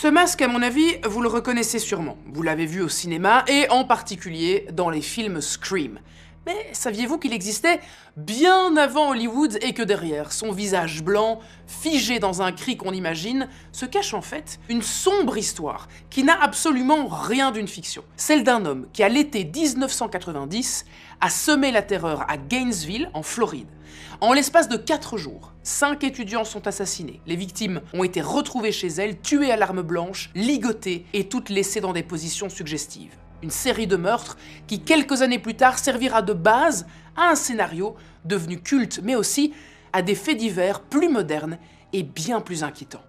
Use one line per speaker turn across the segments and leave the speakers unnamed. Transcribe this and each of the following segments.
Ce masque, à mon avis, vous le reconnaissez sûrement. Vous l'avez vu au cinéma et en particulier dans les films Scream. Mais saviez-vous qu'il existait bien avant Hollywood et que derrière son visage blanc, figé dans un cri qu'on imagine, se cache en fait une sombre histoire qui n'a absolument rien d'une fiction. Celle d'un homme qui, à l'été 1990, a semé la terreur à Gainesville, en Floride. En l'espace de 4 jours, 5 étudiants sont assassinés. Les victimes ont été retrouvées chez elles, tuées à l'arme blanche, ligotées et toutes laissées dans des positions suggestives. Une série de meurtres qui, quelques années plus tard, servira de base à un scénario devenu culte, mais aussi à des faits divers plus modernes et bien plus inquiétants.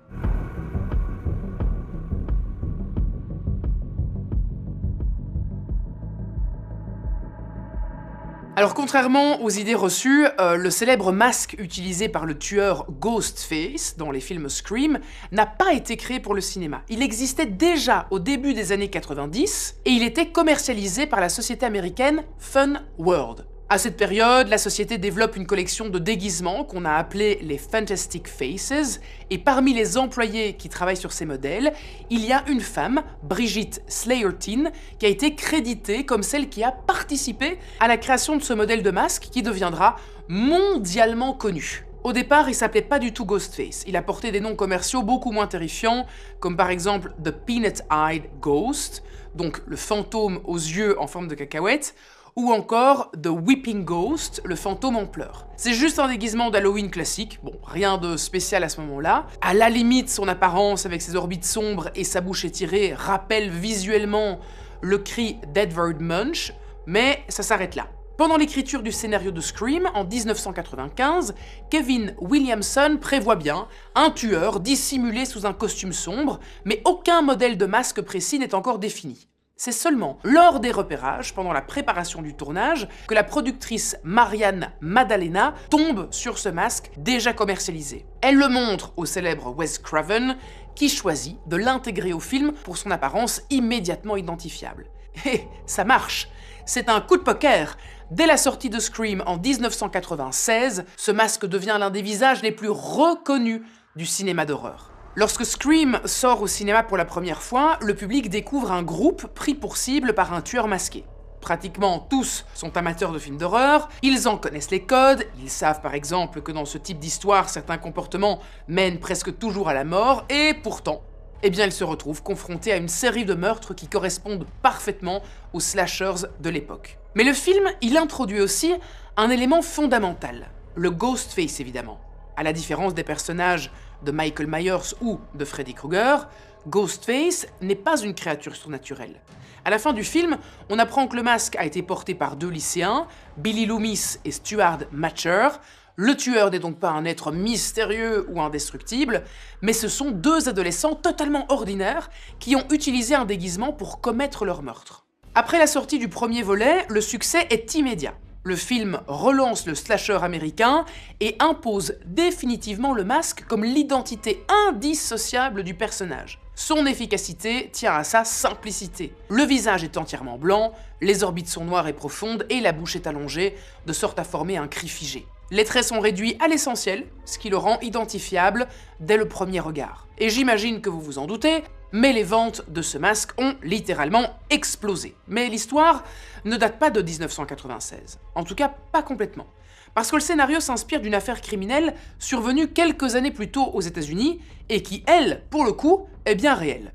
Alors contrairement aux idées reçues, le célèbre masque utilisé par le tueur Ghostface dans les films Scream n'a pas été créé pour le cinéma. Il existait déjà au début des années 90 et il était commercialisé par la société américaine Fun World. À cette période, la société développe une collection de déguisements qu'on a appelés les Fantastic Faces, et parmi les employés qui travaillent sur ces modèles, il y a une femme, Brigitte Slayerton, qui a été créditée comme celle qui a participé à la création de ce modèle de masque qui deviendra mondialement connu. Au départ, il s'appelait pas du tout Ghostface, il a porté des noms commerciaux beaucoup moins terrifiants, comme par exemple The Peanut-Eyed Ghost, donc le fantôme aux yeux en forme de cacahuète, ou encore The Weeping Ghost, le fantôme en pleurs. C'est juste un déguisement d'Halloween classique, bon, rien de spécial à ce moment-là. À la limite, son apparence avec ses orbites sombres et sa bouche étirée rappelle visuellement le cri d'Edvard Munch, mais ça s'arrête là. Pendant l'écriture du scénario de Scream, en 1995, Kevin Williamson prévoit bien un tueur dissimulé sous un costume sombre, mais aucun modèle de masque précis n'est encore défini. C'est seulement lors des repérages, pendant la préparation du tournage, que la productrice Marianne Maddalena tombe sur ce masque déjà commercialisé. Elle le montre au célèbre Wes Craven, qui choisit de l'intégrer au film pour son apparence immédiatement identifiable. Et ça marche! C'est un coup de poker! Dès la sortie de Scream en 1996, ce masque devient l'un des visages les plus reconnus du cinéma d'horreur. Lorsque Scream sort au cinéma pour la première fois, le public découvre un groupe pris pour cible par un tueur masqué. Pratiquement tous sont amateurs de films d'horreur, ils en connaissent les codes, ils savent par exemple que dans ce type d'histoire, certains comportements mènent presque toujours à la mort, et pourtant, ils se retrouvent confrontés à une série de meurtres qui correspondent parfaitement aux slashers de l'époque. Mais le film, il introduit aussi un élément fondamental, le Ghostface évidemment. À la différence des personnages de Michael Myers ou de Freddy Krueger, Ghostface n'est pas une créature surnaturelle. À la fin du film, on apprend que le masque a été porté par 2 lycéens, Billy Loomis et Stuart Matcher. Le tueur n'est donc pas un être mystérieux ou indestructible, mais ce sont 2 adolescents totalement ordinaires qui ont utilisé un déguisement pour commettre leur meurtre. Après la sortie du premier volet, le succès est immédiat. Le film relance le slasher américain et impose définitivement le masque comme l'identité indissociable du personnage. Son efficacité tient à sa simplicité. Le visage est entièrement blanc, les orbites sont noires et profondes et la bouche est allongée, de sorte à former un cri figé. Les traits sont réduits à l'essentiel, ce qui le rend identifiable dès le premier regard. Et j'imagine que vous vous en doutez, mais les ventes de ce masque ont littéralement explosé. Mais l'histoire ne date pas de 1996. En tout cas, pas complètement. Parce que le scénario s'inspire d'une affaire criminelle survenue quelques années plus tôt aux États-Unis et qui, elle, pour le coup, est bien réelle.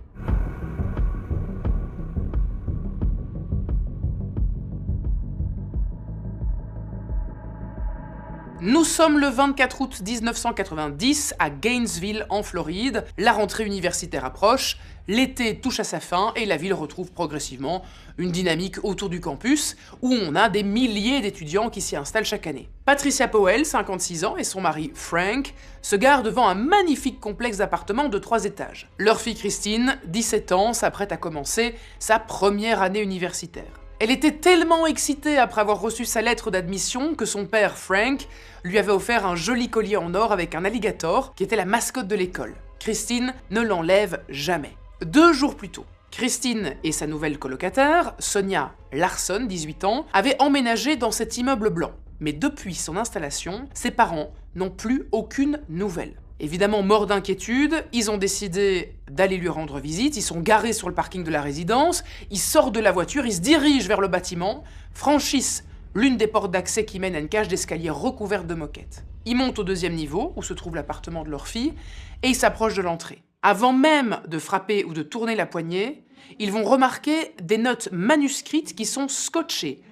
Nous sommes le 24 août 1990 à Gainesville en Floride, la rentrée universitaire approche, l'été touche à sa fin et la ville retrouve progressivement une dynamique autour du campus où on a des milliers d'étudiants qui s'y installent chaque année. Patricia Powell, 56 ans, et son mari Frank se garent devant un magnifique complexe d'appartements de 3 étages. Leur fille Christine, 17 ans, s'apprête à commencer sa première année universitaire. Elle était tellement excitée après avoir reçu sa lettre d'admission que son père, Frank, lui avait offert un joli collier en or avec un alligator qui était la mascotte de l'école. Christine ne l'enlève jamais. 2 jours plus tôt, Christine et sa nouvelle colocataire, Sonia Larson, 18 ans, avaient emménagé dans cet immeuble blanc. Mais depuis son installation, ses parents n'ont plus aucune nouvelle. Évidemment, morts d'inquiétude, ils ont décidé d'aller lui rendre visite, ils sont garés sur le parking de la résidence, ils sortent de la voiture, ils se dirigent vers le bâtiment, franchissent l'une des portes d'accès qui mène à une cage d'escalier recouverte de moquettes. Ils montent au 2e niveau, où se trouve l'appartement de leur fille, et ils s'approchent de l'entrée. Avant même de frapper ou de tourner la poignée, ils vont remarquer des notes manuscrites qui sont scotchées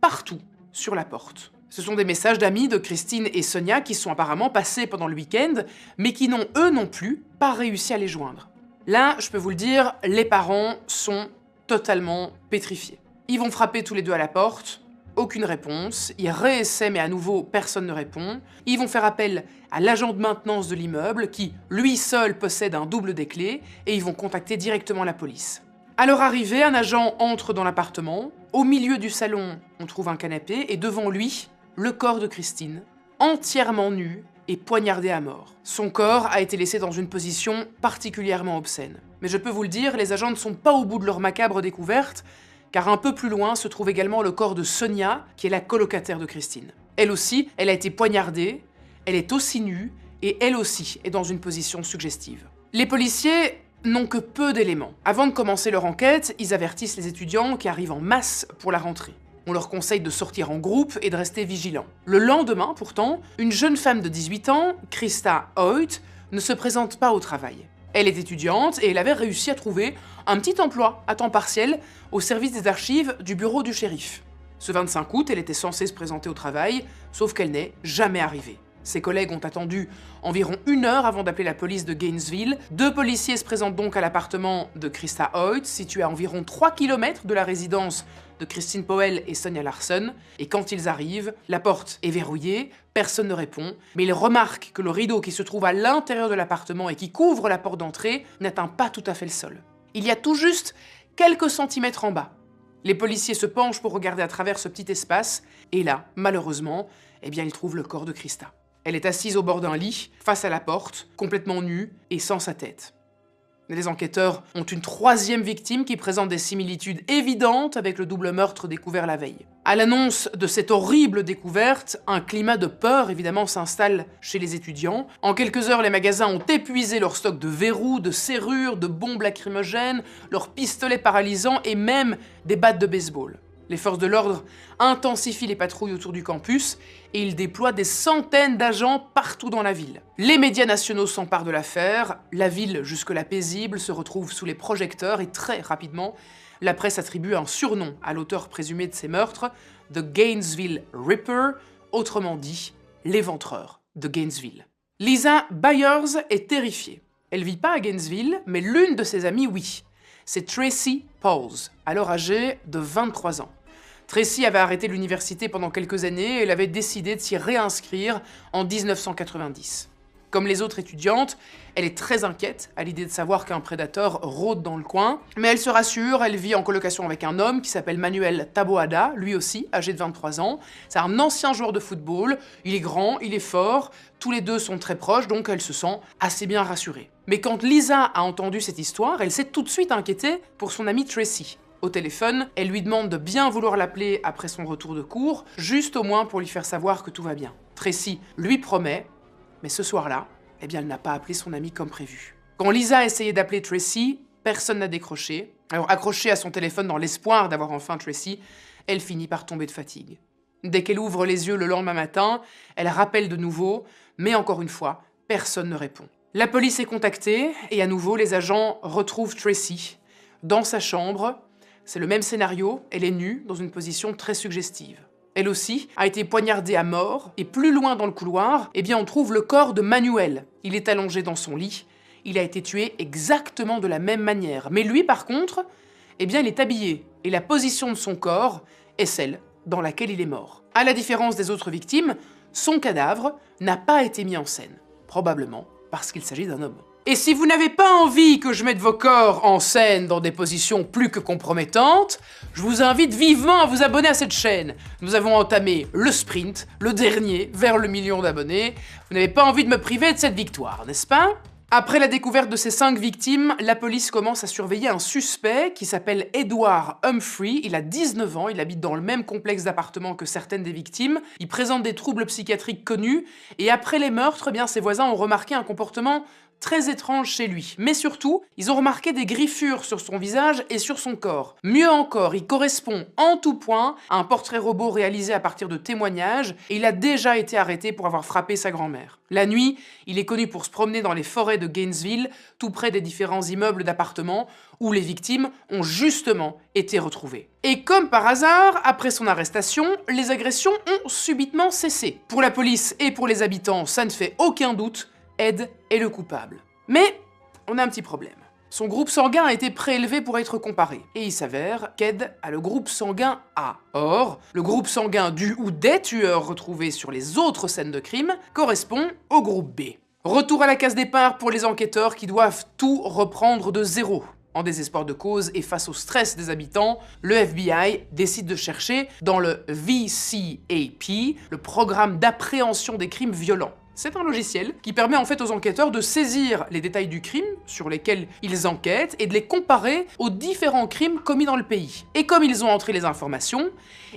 partout sur la porte. Ce sont des messages d'amis de Christine et Sonia qui sont apparemment passés pendant le week-end, mais qui n'ont, eux non plus, pas réussi à les joindre. Là, je peux vous le dire, les parents sont totalement pétrifiés. Ils vont frapper tous les deux à la porte, aucune réponse, ils réessaient mais à nouveau personne ne répond. Ils vont faire appel à l'agent de maintenance de l'immeuble qui, lui seul, possède un double des clés et ils vont contacter directement la police. À leur arrivée, un agent entre dans l'appartement. Au milieu du salon, on trouve un canapé et devant lui, le corps de Christine, entièrement nu et poignardé à mort. Son corps a été laissé dans une position particulièrement obscène. Mais je peux vous le dire, les agents ne sont pas au bout de leur macabre découverte, car un peu plus loin se trouve également le corps de Sonia, qui est la colocataire de Christine. Elle aussi, elle a été poignardée, elle est aussi nue, et elle aussi est dans une position suggestive. Les policiers n'ont que peu d'éléments. Avant de commencer leur enquête, ils avertissent les étudiants qui arrivent en masse pour la rentrée. On leur conseille de sortir en groupe et de rester vigilants. Le lendemain, pourtant, une jeune femme de 18 ans, Krista Hoyt, ne se présente pas au travail. Elle est étudiante et elle avait réussi à trouver un petit emploi à temps partiel au service des archives du bureau du shérif. Ce 25 août, elle était censée se présenter au travail, sauf qu'elle n'est jamais arrivée. Ses collègues ont attendu environ 1 heure avant d'appeler la police de Gainesville. 2 policiers se présentent donc à l'appartement de Krista Hoyt, situé à environ 3 km de la résidence de Christine Powell et Sonia Larson. Et quand ils arrivent, la porte est verrouillée, personne ne répond, mais ils remarquent que le rideau qui se trouve à l'intérieur de l'appartement et qui couvre la porte d'entrée n'atteint pas tout à fait le sol. Il y a tout juste quelques centimètres en bas. Les policiers se penchent pour regarder à travers ce petit espace, et là, malheureusement, ils trouvent le corps de Krista. Elle est assise au bord d'un lit, face à la porte, complètement nue et sans sa tête. Les enquêteurs ont une 3e victime qui présente des similitudes évidentes avec le double meurtre découvert la veille. À l'annonce de cette horrible découverte, un climat de peur évidemment s'installe chez les étudiants. En quelques heures, les magasins ont épuisé leur stock de verrous, de serrures, de bombes lacrymogènes, leurs pistolets paralysants et même des battes de baseball. Les forces de l'ordre intensifient les patrouilles autour du campus et ils déploient des centaines d'agents partout dans la ville. Les médias nationaux s'emparent de l'affaire, la ville, jusque-là paisible, se retrouve sous les projecteurs et très rapidement, la presse attribue un surnom à l'auteur présumé de ces meurtres, The Gainesville Ripper, autrement dit, l'éventreur de Gainesville. Lisa Byers est terrifiée. Elle vit pas à Gainesville, mais l'une de ses amies, oui. C'est Tracy Pauls, alors âgée de 23 ans. Tracy avait arrêté l'université pendant quelques années et elle avait décidé de s'y réinscrire en 1990. Comme les autres étudiantes, elle est très inquiète à l'idée de savoir qu'un prédateur rôde dans le coin, mais elle se rassure, elle vit en colocation avec un homme qui s'appelle Manuel Taboada, lui aussi, âgé de 23 ans. C'est un ancien joueur de football, il est grand, il est fort, tous les deux sont très proches, donc elle se sent assez bien rassurée. Mais quand Lisa a entendu cette histoire, elle s'est tout de suite inquiétée pour son amie Tracy. Au téléphone, elle lui demande de bien vouloir l'appeler après son retour de cours, juste au moins pour lui faire savoir que tout va bien. Tracy lui promet, mais ce soir-là, elle n'a pas appelé son amie comme prévu. Quand Lisa a essayé d'appeler Tracy, personne n'a décroché. Alors accrochée à son téléphone dans l'espoir d'avoir enfin Tracy, elle finit par tomber de fatigue. Dès qu'elle ouvre les yeux le lendemain matin, elle rappelle de nouveau, mais encore une fois, personne ne répond. La police est contactée, et à nouveau, les agents retrouvent Tracy dans sa chambre. C'est le même scénario, elle est nue, dans une position très suggestive. Elle aussi a été poignardée à mort, et plus loin dans le couloir, on trouve le corps de Manuel. Il est allongé dans son lit, il a été tué exactement de la même manière. Mais lui, par contre, il est habillé, et la position de son corps est celle dans laquelle il est mort. À la différence des autres victimes, son cadavre n'a pas été mis en scène, probablement parce qu'il s'agit d'un homme. Et si vous n'avez pas envie que je mette vos corps en scène dans des positions plus que compromettantes, je vous invite vivement à vous abonner à cette chaîne. Nous avons entamé le sprint, le dernier, vers le 1 million d'abonnés. Vous n'avez pas envie de me priver de cette victoire, n'est-ce pas ? Après la découverte de ces 5 victimes, la police commence à surveiller un suspect qui s'appelle Edward Humphrey. Il a 19 ans, il habite dans le même complexe d'appartements que certaines des victimes. Il présente des troubles psychiatriques connus et après les meurtres, eh bien, ses voisins ont remarqué un comportement très étrange chez lui. Mais surtout, ils ont remarqué des griffures sur son visage et sur son corps. Mieux encore, il correspond en tout point à un portrait robot réalisé à partir de témoignages et il a déjà été arrêté pour avoir frappé sa grand-mère. La nuit, il est connu pour se promener dans les forêts de Gainesville, tout près des différents immeubles d'appartements où les victimes ont justement été retrouvées. Et comme par hasard, après son arrestation, les agressions ont subitement cessé. Pour la police et pour les habitants, ça ne fait aucun doute, Ed est le coupable. Mais on a un petit problème. Son groupe sanguin a été prélevé pour être comparé, et il s'avère qu'Ed a le groupe sanguin A. Or, le groupe sanguin du ou des tueurs retrouvés sur les autres scènes de crime correspond au groupe B. Retour à la case départ pour les enquêteurs qui doivent tout reprendre de zéro. En désespoir de cause et face au stress des habitants, le FBI décide de chercher dans le VCAP, le programme d'appréhension des crimes violents. C'est un logiciel qui permet en fait aux enquêteurs de saisir les détails du crime sur lesquels ils enquêtent et de les comparer aux différents crimes commis dans le pays. Et comme ils ont entré les informations,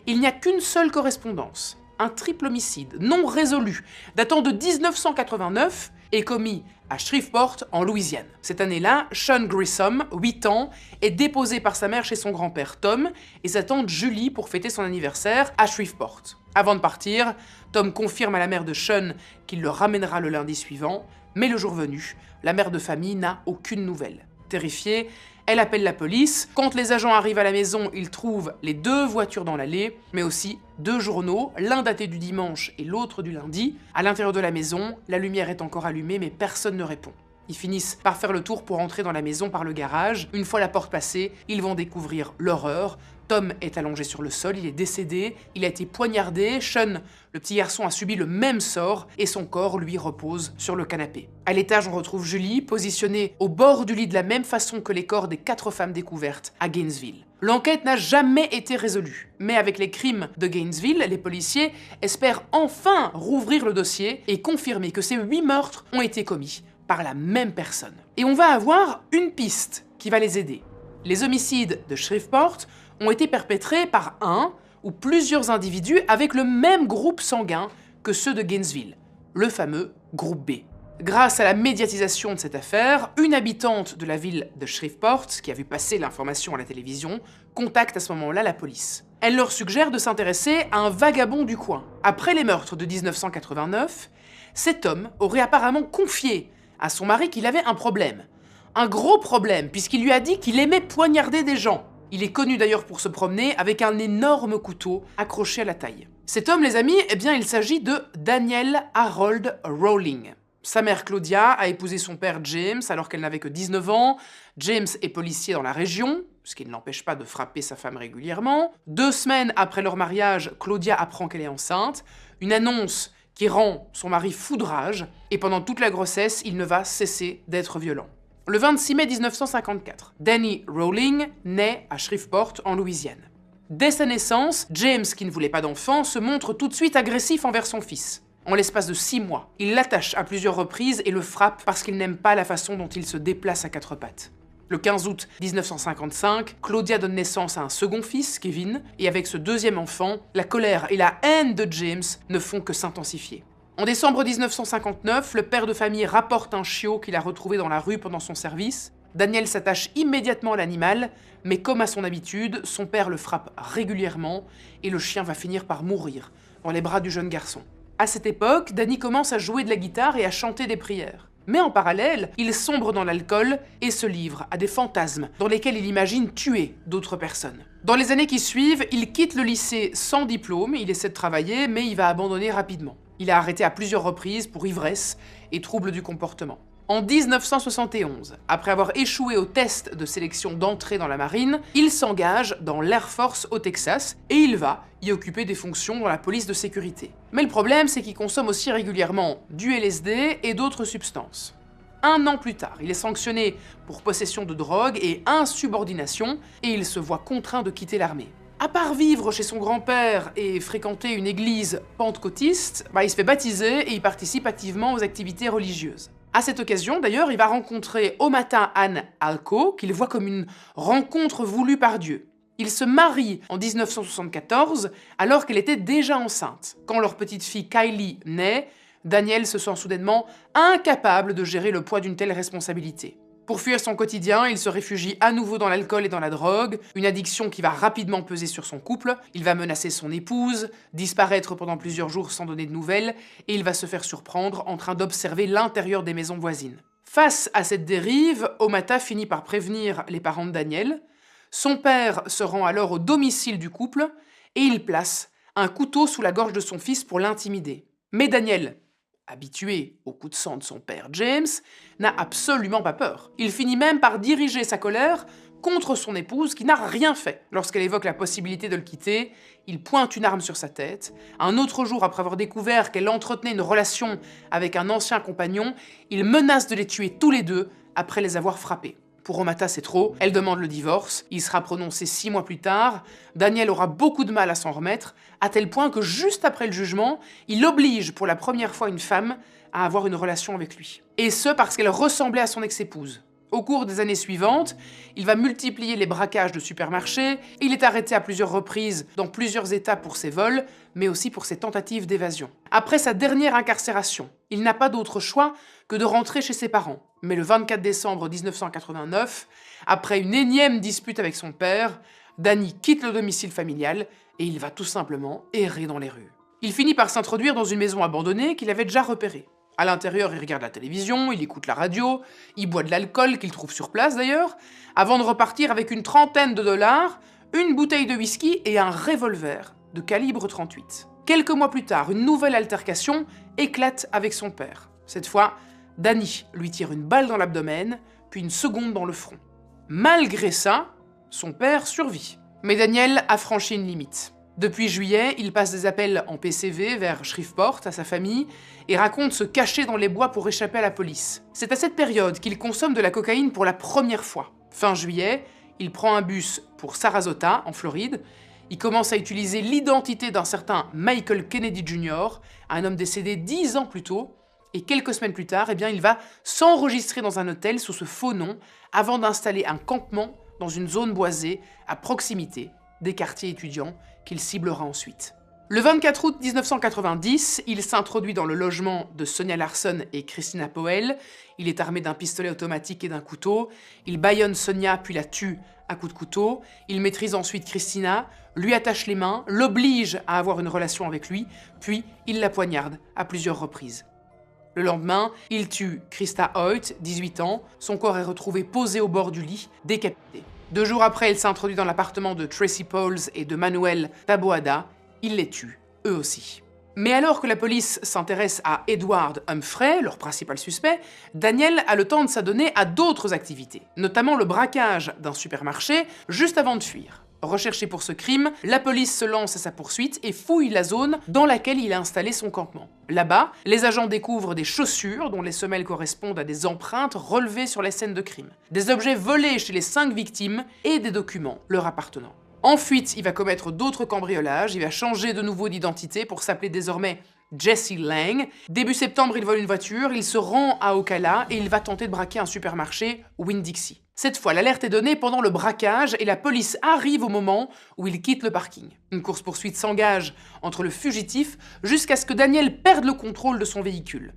il n'y a qu'une seule correspondance. Un triple homicide non résolu datant de 1989 est commis à Shreveport, en Louisiane. Cette année-là, Sean Grissom, 8 ans, est déposé par sa mère chez son grand-père Tom et sa tante Julie pour fêter son anniversaire à Shreveport. Avant de partir, Tom confirme à la mère de Sean qu'il le ramènera le lundi suivant, mais le jour venu, la mère de famille n'a aucune nouvelle. Terrifiée, elle appelle la police. Quand les agents arrivent à la maison, ils trouvent les 2 voitures dans l'allée, mais aussi 2 journaux, l'un daté du dimanche et l'autre du lundi. À l'intérieur de la maison, la lumière est encore allumée, mais personne ne répond. Ils finissent par faire le tour pour entrer dans la maison par le garage. Une fois la porte passée, ils vont découvrir l'horreur. Tom est allongé sur le sol, il est décédé, il a été poignardé, Sean, le petit garçon, a subi le même sort et son corps, lui, repose sur le canapé. À l'étage, on retrouve Julie, positionnée au bord du lit de la même façon que les corps des 4 femmes découvertes à Gainesville. L'enquête n'a jamais été résolue, mais avec les crimes de Gainesville, les policiers espèrent enfin rouvrir le dossier et confirmer que ces 8 meurtres ont été commis par la même personne. Et on va avoir une piste qui va les aider. Les homicides de Shreveport ont été perpétrés par un ou plusieurs individus avec le même groupe sanguin que ceux de Gainesville, le fameux groupe B. Grâce à la médiatisation de cette affaire, une habitante de la ville de Shreveport, qui a vu passer l'information à la télévision, contacte à ce moment-là la police. Elle leur suggère de s'intéresser à un vagabond du coin. Après les meurtres de 1989, cet homme aurait apparemment confié à son mari qu'il avait un problème. Un gros problème, puisqu'il lui a dit qu'il aimait poignarder des gens. Il est connu d'ailleurs pour se promener avec un énorme couteau accroché à la taille. Cet homme, les amis, eh bien il s'agit de Daniel Harold Rowling. Sa mère Claudia a épousé son père James alors qu'elle n'avait que 19 ans. James est policier dans la région, ce qui ne l'empêche pas de frapper sa femme régulièrement. 2 semaines après leur mariage, Claudia apprend qu'elle est enceinte. Une annonce qui rend son mari fou de rage, et pendant toute la grossesse, il ne va cesser d'être violent. Le 26 mai 1954, Danny Rowling naît à Shreveport, en Louisiane. Dès sa naissance, James, qui ne voulait pas d'enfant, se montre tout de suite agressif envers son fils. En l'espace de 6 mois, il l'attache à plusieurs reprises et le frappe parce qu'il n'aime pas la façon dont il se déplace à 4 pattes. Le 15 août 1955, Claudia donne naissance à un second fils, Kevin, et avec ce deuxième enfant, la colère et la haine de James ne font que s'intensifier. En décembre 1959, le père de famille rapporte un chiot qu'il a retrouvé dans la rue pendant son service. Daniel s'attache immédiatement à l'animal, mais comme à son habitude, son père le frappe régulièrement et le chien va finir par mourir dans les bras du jeune garçon. À cette époque, Danny commence à jouer de la guitare et à chanter des prières. Mais en parallèle, il sombre dans l'alcool et se livre à des fantasmes dans lesquels il imagine tuer d'autres personnes. Dans les années qui suivent, il quitte le lycée sans diplôme, il essaie de travailler, mais il va abandonner rapidement. Il est arrêté à plusieurs reprises pour ivresse et troubles du comportement. En 1971, après avoir échoué au test de sélection d'entrée dans la marine, il s'engage dans l'Air Force au Texas et il va y occuper des fonctions dans la police de sécurité. Mais le problème, c'est qu'il consomme aussi régulièrement du LSD et d'autres substances. 1 an plus tard, il est sanctionné pour possession de drogue et insubordination et il se voit contraint de quitter l'armée. À part vivre chez son grand-père et fréquenter une église pentecôtiste, il se fait baptiser et il participe activement aux activités religieuses. À cette occasion, d'ailleurs, il va rencontrer Omata Ann Alco, qu'il voit comme une rencontre voulue par Dieu. Ils se marient en 1974, alors qu'elle était déjà enceinte. Quand leur petite fille Kylie naît, Daniel se sent soudainement incapable de gérer le poids d'une telle responsabilité. Pour fuir son quotidien, il se réfugie à nouveau dans l'alcool et dans la drogue, une addiction qui va rapidement peser sur son couple. Il va menacer son épouse, disparaître pendant plusieurs jours sans donner de nouvelles, et il va se faire surprendre en train d'observer l'intérieur des maisons voisines. Face à cette dérive, Omata finit par prévenir les parents de Daniel. Son père se rend alors au domicile du couple, et il place un couteau sous la gorge de son fils pour l'intimider. Mais Daniel, habitué au coup de sang de son père James, n'a absolument pas peur. Il finit même par diriger sa colère contre son épouse qui n'a rien fait. Lorsqu'elle évoque la possibilité de le quitter, il pointe une arme sur sa tête. Un autre jour, après avoir découvert qu'elle entretenait une relation avec un ancien compagnon, il menace de les tuer tous les deux après les avoir frappés. Pour Omata, c'est trop, elle demande le divorce, il sera prononcé 6 mois plus tard, Daniel aura beaucoup de mal à s'en remettre, à tel point que juste après le jugement, il oblige pour la première fois une femme à avoir une relation avec lui. Et ce parce qu'elle ressemblait à son ex-épouse. Au cours des années suivantes, il va multiplier les braquages de supermarchés, il est arrêté à plusieurs reprises dans plusieurs États pour ses vols, mais aussi pour ses tentatives d'évasion. Après sa dernière incarcération, il n'a pas d'autre choix que de rentrer chez ses parents. Mais le 24 décembre 1989, après une énième dispute avec son père, Danny quitte le domicile familial et il va tout simplement errer dans les rues. Il finit par s'introduire dans une maison abandonnée qu'il avait déjà repérée. À l'intérieur, il regarde la télévision, il écoute la radio, il boit de l'alcool qu'il trouve sur place d'ailleurs, avant de repartir avec une trentaine de dollars, une bouteille de whisky et un revolver de calibre 38. Quelques mois plus tard, une nouvelle altercation éclate avec son père. Cette fois, Danny lui tire une balle dans l'abdomen, puis une seconde dans le front. Malgré ça, son père survit. Mais Daniel a franchi une limite. Depuis juillet, il passe des appels en PCV vers Shreveport à sa famille et raconte se cacher dans les bois pour échapper à la police. C'est à cette période qu'il consomme de la cocaïne pour la première fois. Fin juillet, il prend un bus pour Sarasota, en Floride. Il commence à utiliser l'identité d'un certain Michael Kennedy Jr., un homme décédé 10 ans plus tôt, et quelques semaines plus tard, il va s'enregistrer dans un hôtel sous ce faux nom avant d'installer un campement dans une zone boisée à proximité des quartiers étudiants qu'il ciblera ensuite. Le 24 août 1990, il s'introduit dans le logement de Sonia Larson et Christina Powell. Il est armé d'un pistolet automatique et d'un couteau. Il bâillonne Sonia puis la tue à coups de couteau. Il maîtrise ensuite Christina, lui attache les mains, l'oblige à avoir une relation avec lui, puis il la poignarde à plusieurs reprises. Le lendemain, il tue Krista Hoyt, 18 ans. Son corps est retrouvé posé au bord du lit, décapité. 2 jours après, il s'introduit dans l'appartement de Tracy Pauls et de Manuel Taboada. Il les tue, eux aussi. Mais alors que la police s'intéresse à Edward Humphrey, leur principal suspect, Daniel a le temps de s'adonner à d'autres activités, notamment le braquage d'un supermarché juste avant de fuir. Recherché pour ce crime, la police se lance à sa poursuite et fouille la zone dans laquelle il a installé son campement. Là-bas, les agents découvrent des chaussures dont les semelles correspondent à des empreintes relevées sur les scènes de crime, des objets volés chez les 5 victimes et des documents leur appartenant. Ensuite, il va commettre d'autres cambriolages, il va changer de nouveau d'identité pour s'appeler désormais Jesse Lang. Début septembre, il vole une voiture, il se rend à Ocala et il va tenter de braquer un supermarché, Winn-Dixie. Cette fois, l'alerte est donnée pendant le braquage et la police arrive au moment où il quitte le parking. Une course-poursuite s'engage entre le fugitif jusqu'à ce que Daniel perde le contrôle de son véhicule.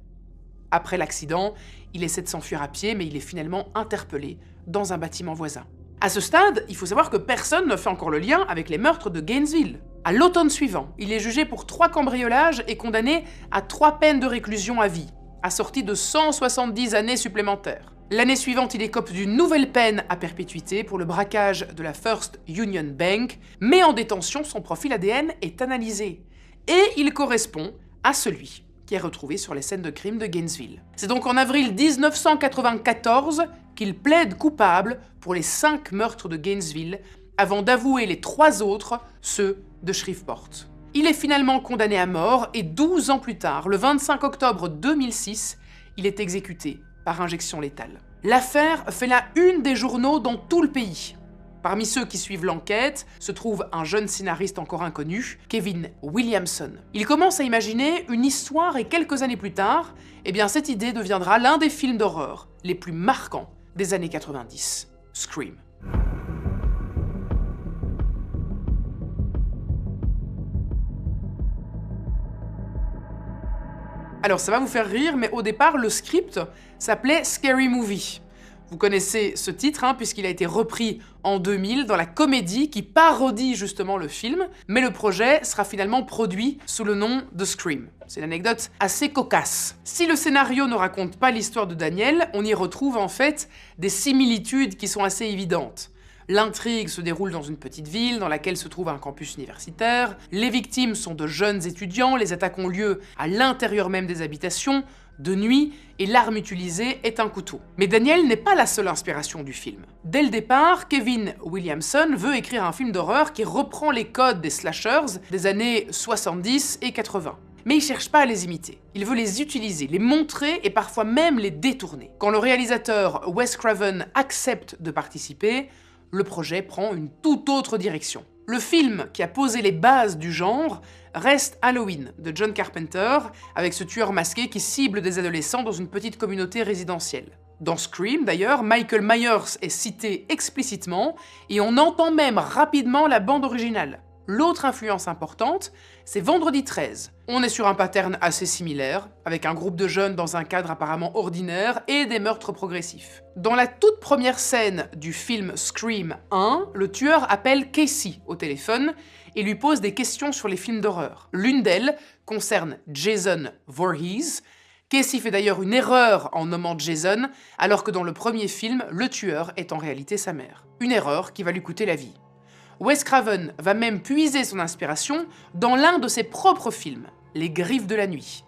Après l'accident, il essaie de s'enfuir à pied, mais il est finalement interpellé dans un bâtiment voisin. À ce stade, il faut savoir que personne ne fait encore le lien avec les meurtres de Gainesville. À l'automne suivant, il est jugé pour 3 cambriolages et condamné à 3 peines de réclusion à vie, assorties de 170 années supplémentaires. L'année suivante, il écope d'une nouvelle peine à perpétuité pour le braquage de la First Union Bank, mais en détention, son profil ADN est analysé. Et il correspond à celui qui est retrouvé sur les scènes de crime de Gainesville. C'est donc en avril 1994 qu'il plaide coupable pour les 5 meurtres de Gainesville, avant d'avouer les 3 autres, ceux de Shreveport. Il est finalement condamné à mort et 12 ans plus tard, le 25 octobre 2006, il est exécuté par injection létale. L'affaire fait la une des journaux dans tout le pays. Parmi ceux qui suivent l'enquête se trouve un jeune scénariste encore inconnu, Kevin Williamson. Il commence à imaginer une histoire et quelques années plus tard, eh bien cette idée deviendra l'un des films d'horreur les plus marquants des années 90, Scream. Alors ça va vous faire rire, mais au départ, le script s'appelait Scary Movie. Vous connaissez ce titre, puisqu'il a été repris en 2000 dans la comédie qui parodie justement le film, mais le projet sera finalement produit sous le nom de Scream. C'est une anecdote assez cocasse. Si le scénario ne raconte pas l'histoire de Daniel, on y retrouve en fait des similitudes qui sont assez évidentes. L'intrigue se déroule dans une petite ville dans laquelle se trouve un campus universitaire, les victimes sont de jeunes étudiants, les attaques ont lieu à l'intérieur même des habitations, de nuit, et l'arme utilisée est un couteau. Mais Daniel n'est pas la seule inspiration du film. Dès le départ, Kevin Williamson veut écrire un film d'horreur qui reprend les codes des slashers des années 70 et 80. Mais il cherche pas à les imiter. Il veut les utiliser, les montrer et parfois même les détourner. Quand le réalisateur Wes Craven accepte de participer, le projet prend une toute autre direction. Le film qui a posé les bases du genre reste Halloween de John Carpenter, avec ce tueur masqué qui cible des adolescents dans une petite communauté résidentielle. Dans Scream, d'ailleurs, Michael Myers est cité explicitement et on entend même rapidement la bande originale. L'autre influence importante, c'est Vendredi 13. On est sur un pattern assez similaire, avec un groupe de jeunes dans un cadre apparemment ordinaire et des meurtres progressifs. Dans la toute première scène du film Scream 1, le tueur appelle Casey au téléphone et lui pose des questions sur les films d'horreur. L'une d'elles concerne Jason Voorhees. Casey fait d'ailleurs une erreur en nommant Jason, alors que dans le premier film, le tueur est en réalité sa mère. Une erreur qui va lui coûter la vie. Wes Craven va même puiser son inspiration dans l'un de ses propres films, Les Griffes de la Nuit.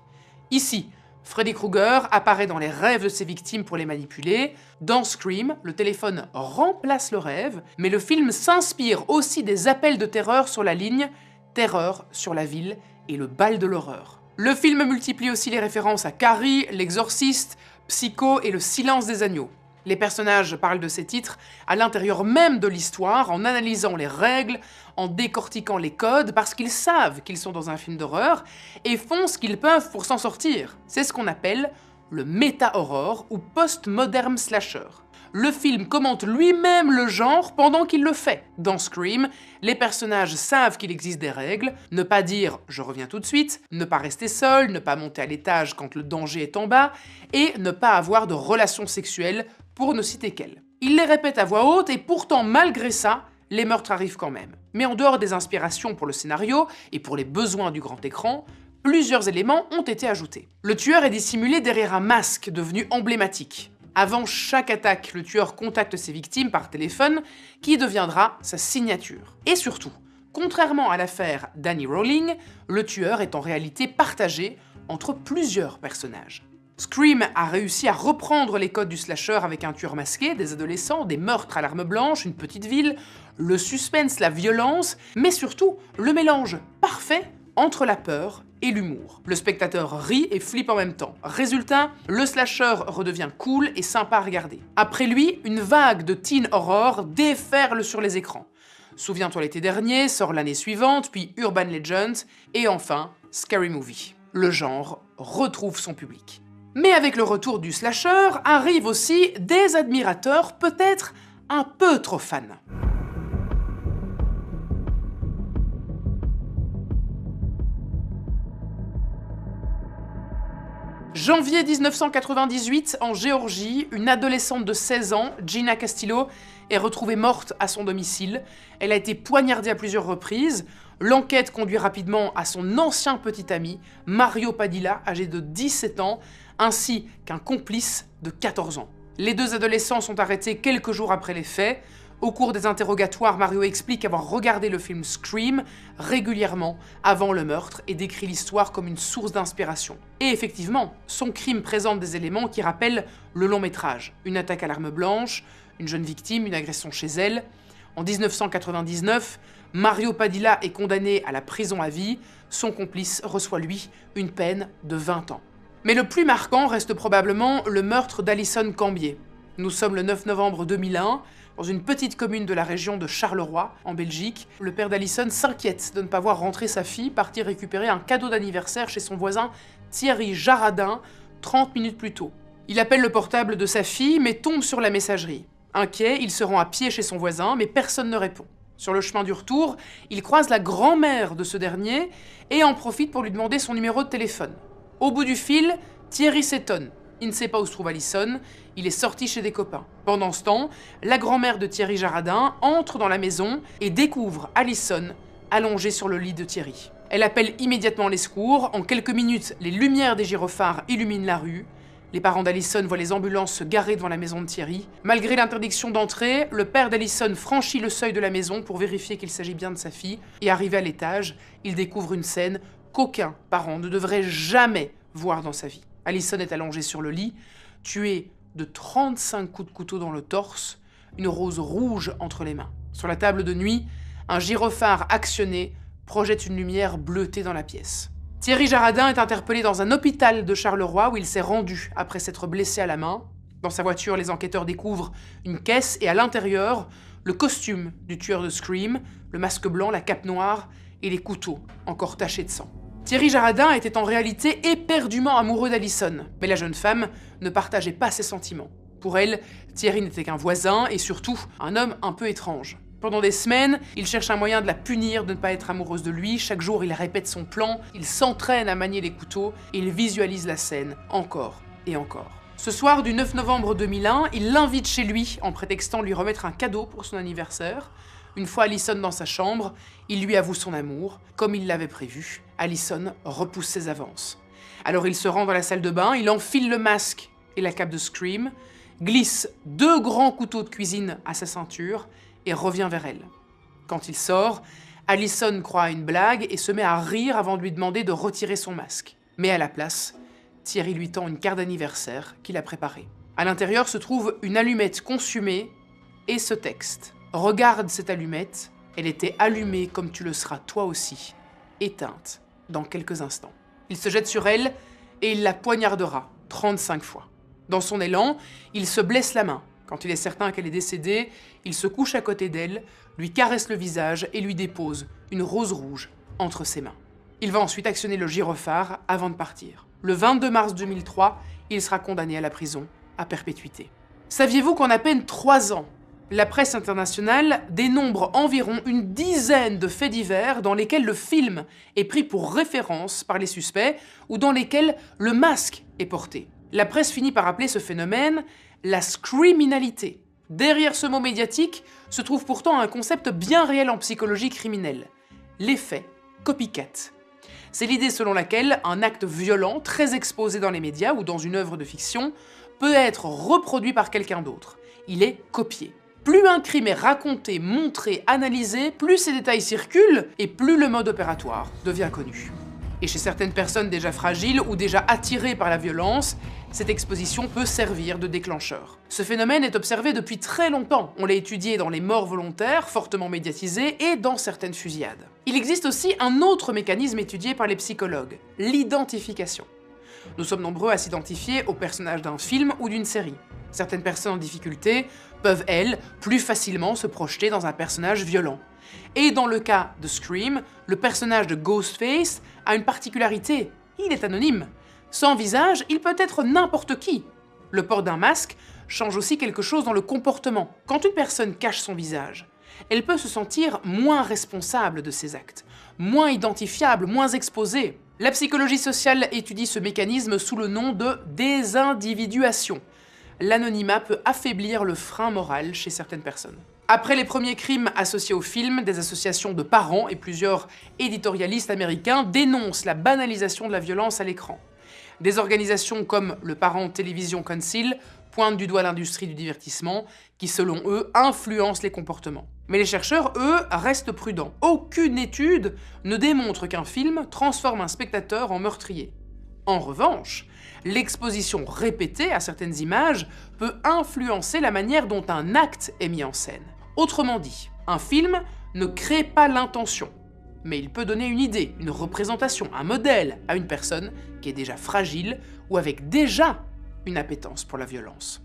Ici, Freddy Krueger apparaît dans les rêves de ses victimes pour les manipuler. Dans Scream, le téléphone remplace le rêve, mais le film s'inspire aussi des appels de terreur sur la ligne Terreur sur la ville et le bal de l'horreur. Le film multiplie aussi les références à Carrie, L'Exorciste, Psycho et Le Silence des Agneaux. Les personnages parlent de ces titres à l'intérieur même de l'histoire, en analysant les règles, en décortiquant les codes, parce qu'ils savent qu'ils sont dans un film d'horreur et font ce qu'ils peuvent pour s'en sortir. C'est ce qu'on appelle le méta-horror ou post-modern slasher. Le film commente lui-même le genre pendant qu'il le fait. Dans Scream, les personnages savent qu'il existe des règles, ne pas dire « je reviens tout de suite », ne pas rester seul, ne pas monter à l'étage quand le danger est en bas, et ne pas avoir de relations sexuelles, pour ne citer qu'elles. Il les répète à voix haute et pourtant, malgré ça, les meurtres arrivent quand même. Mais en dehors des inspirations pour le scénario et pour les besoins du grand écran, plusieurs éléments ont été ajoutés. Le tueur est dissimulé derrière un masque devenu emblématique. Avant chaque attaque, le tueur contacte ses victimes par téléphone, qui deviendra sa signature. Et surtout, contrairement à l'affaire Danny Rowling, le tueur est en réalité partagé entre plusieurs personnages. Scream a réussi à reprendre les codes du slasher avec un tueur masqué, des adolescents, des meurtres à l'arme blanche, une petite ville, le suspense, la violence, mais surtout le mélange parfait entre la peur et l'humour. Le spectateur rit et flippe en même temps. Résultat, le slasher redevient cool et sympa à regarder. Après lui, une vague de teen horror déferle sur les écrans. Souviens-toi l'été dernier, sort l'année suivante, puis Urban Legends, et enfin Scary Movie. Le genre retrouve son public. Mais avec le retour du slasher, arrivent aussi des admirateurs peut-être un peu trop fans. Janvier 1998, en Géorgie, une adolescente de 16 ans, Gina Castillo, est retrouvée morte à son domicile. Elle a été poignardée à plusieurs reprises. L'enquête conduit rapidement à son ancien petit ami, Mario Padilla, âgé de 17 ans, ainsi qu'un complice de 14 ans. Les deux adolescents sont arrêtés quelques jours après les faits. Au cours des interrogatoires, Mario explique avoir regardé le film Scream régulièrement avant le meurtre et décrit l'histoire comme une source d'inspiration. Et effectivement, son crime présente des éléments qui rappellent le long métrage. Une attaque à l'arme blanche, une jeune victime, une agression chez elle. En 1999, Mario Padilla est condamné à la prison à vie. Son complice reçoit, lui, une peine de 20 ans. Mais le plus marquant reste probablement le meurtre d'Alison Cambier. Nous sommes le 9 novembre 2001, Dans une petite commune de la région de Charleroi, en Belgique, le père d'Alison s'inquiète de ne pas voir rentrer sa fille partir récupérer un cadeau d'anniversaire chez son voisin Thierry Jaradin 30 minutes plus tôt. Il appelle le portable de sa fille mais tombe sur la messagerie. Inquiet, il se rend à pied chez son voisin mais personne ne répond. Sur le chemin du retour, il croise la grand-mère de ce dernier et en profite pour lui demander son numéro de téléphone. Au bout du fil, Thierry s'étonne. Il ne sait pas où se trouve Alison, il est sorti chez des copains. Pendant ce temps, la grand-mère de Thierry Jaradin entre dans la maison et découvre Alison allongée sur le lit de Thierry. Elle appelle immédiatement les secours. En quelques minutes, les lumières des gyrophares illuminent la rue. Les parents d'Alison voient les ambulances se garer devant la maison de Thierry. Malgré l'interdiction d'entrer, le père d'Alison franchit le seuil de la maison pour vérifier qu'il s'agit bien de sa fille. Et arrivé à l'étage, il découvre une scène qu'aucun parent ne devrait jamais voir dans sa vie. Alison est allongée sur le lit, tuée de 35 coups de couteau dans le torse, une rose rouge entre les mains. Sur la table de nuit, un gyrophare actionné projette une lumière bleutée dans la pièce. Thierry Jaradin est interpellé dans un hôpital de Charleroi où il s'est rendu après s'être blessé à la main. Dans sa voiture, les enquêteurs découvrent une caisse et à l'intérieur, le costume du tueur de Scream, le masque blanc, la cape noire et les couteaux encore tachés de sang. Thierry Jaradin était en réalité éperdument amoureux d'Alison, mais la jeune femme ne partageait pas ses sentiments. Pour elle, Thierry n'était qu'un voisin et surtout un homme un peu étrange. Pendant des semaines, il cherche un moyen de la punir de ne pas être amoureuse de lui. Chaque jour, il répète son plan, il s'entraîne à manier les couteaux et il visualise la scène encore et encore. Ce soir du 9 novembre 2001, il l'invite chez lui en prétextant lui remettre un cadeau pour son anniversaire. Une fois Alison dans sa chambre, il lui avoue son amour. Comme il l'avait prévu, Alison repousse ses avances. Alors il se rend dans la salle de bain, il enfile le masque et la cape de Scream, glisse 2 grands couteaux de cuisine à sa ceinture et revient vers elle. Quand il sort, Alison croit à une blague et se met à rire avant de lui demander de retirer son masque. Mais à la place, Thierry lui tend une carte d'anniversaire qu'il a préparée. À l'intérieur se trouve une allumette consumée et ce texte. Regarde cette allumette, elle était allumée comme tu le seras toi aussi, éteinte dans quelques instants. Il se jette sur elle et il la poignardera 35 fois. Dans son élan, il se blesse la main. Quand il est certain qu'elle est décédée, il se couche à côté d'elle, lui caresse le visage et lui dépose une rose rouge entre ses mains. Il va ensuite actionner le gyrophare avant de partir. Le 22 mars 2003, il sera condamné à la prison à perpétuité. Saviez-vous qu'en à peine 3 ans, la presse internationale dénombre environ une dizaine de faits divers dans lesquels le film est pris pour référence par les suspects ou dans lesquels le masque est porté. La presse finit par appeler ce phénomène la screaminalité. Derrière ce mot médiatique se trouve pourtant un concept bien réel en psychologie criminelle, l'effet copycat. C'est l'idée selon laquelle un acte violent très exposé dans les médias ou dans une œuvre de fiction peut être reproduit par quelqu'un d'autre. Il est copié. Plus un crime est raconté, montré, analysé, plus ces détails circulent et plus le mode opératoire devient connu. Et chez certaines personnes déjà fragiles ou déjà attirées par la violence, cette exposition peut servir de déclencheur. Ce phénomène est observé depuis très longtemps. On l'a étudié dans les morts volontaires, fortement médiatisées, et dans certaines fusillades. Il existe aussi un autre mécanisme étudié par les psychologues, l'identification. Nous sommes nombreux à s'identifier au personnage d'un film ou d'une série. Certaines personnes en difficulté peuvent, elles, plus facilement se projeter dans un personnage violent. Et dans le cas de Scream, le personnage de Ghostface a une particularité, il est anonyme. Sans visage, il peut être n'importe qui. Le port d'un masque change aussi quelque chose dans le comportement. Quand une personne cache son visage, elle peut se sentir moins responsable de ses actes, moins identifiable, moins exposée. La psychologie sociale étudie ce mécanisme sous le nom de désindividuation. L'anonymat peut affaiblir le frein moral chez certaines personnes. Après les premiers crimes associés au film, des associations de parents et plusieurs éditorialistes américains dénoncent la banalisation de la violence à l'écran. Des organisations comme le Parent Television Council pointent du doigt l'industrie du divertissement qui, selon eux, influence les comportements. Mais les chercheurs, eux, restent prudents. Aucune étude ne démontre qu'un film transforme un spectateur en meurtrier. En revanche, l'exposition répétée à certaines images peut influencer la manière dont un acte est mis en scène. Autrement dit, un film ne crée pas l'intention, mais il peut donner une idée, une représentation, un modèle à une personne qui est déjà fragile ou avec déjà une appétence pour la violence.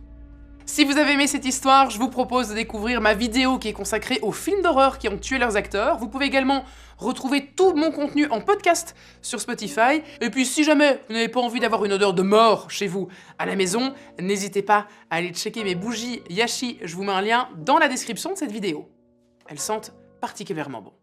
Si vous avez aimé cette histoire, je vous propose de découvrir ma vidéo qui est consacrée aux films d'horreur qui ont tué leurs acteurs. Vous pouvez également retrouver tout mon contenu en podcast sur Spotify. Et puis si jamais vous n'avez pas envie d'avoir une odeur de mort chez vous à la maison, n'hésitez pas à aller checker mes bougies Yashi. Je vous mets un lien dans la description de cette vidéo. Elles sentent particulièrement bon.